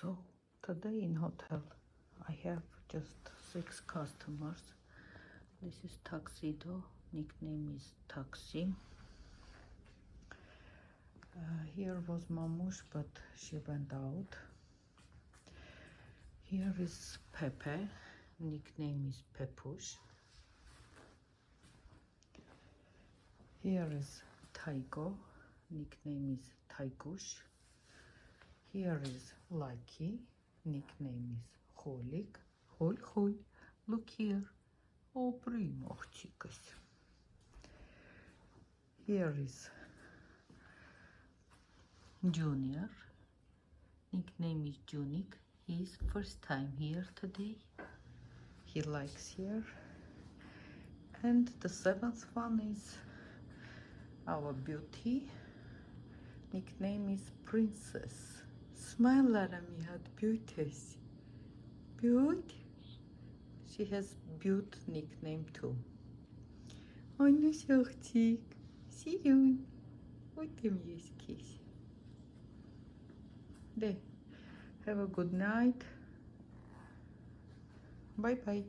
So today in hotel I have just 6 customers. This is Tuxedo, nickname is Taxi. Here was Mamush, but she went out. Here is Pepe, nickname is Pepush. Here is Taiko, nickname is Taikush. Here is Lucky, nickname is Holik. Hol, look here. Oh, primorchicas. Here is Junior, nickname is Junik. He's first time here today. He likes here. And the 7th one is our beauty. Nickname is Princess. Smile at me, had beauties. Beauty. She has Beaut nickname too. Ой, ну сёртик. Сиюнь. Ой, ты мне кись. There. Have a good night. Bye bye.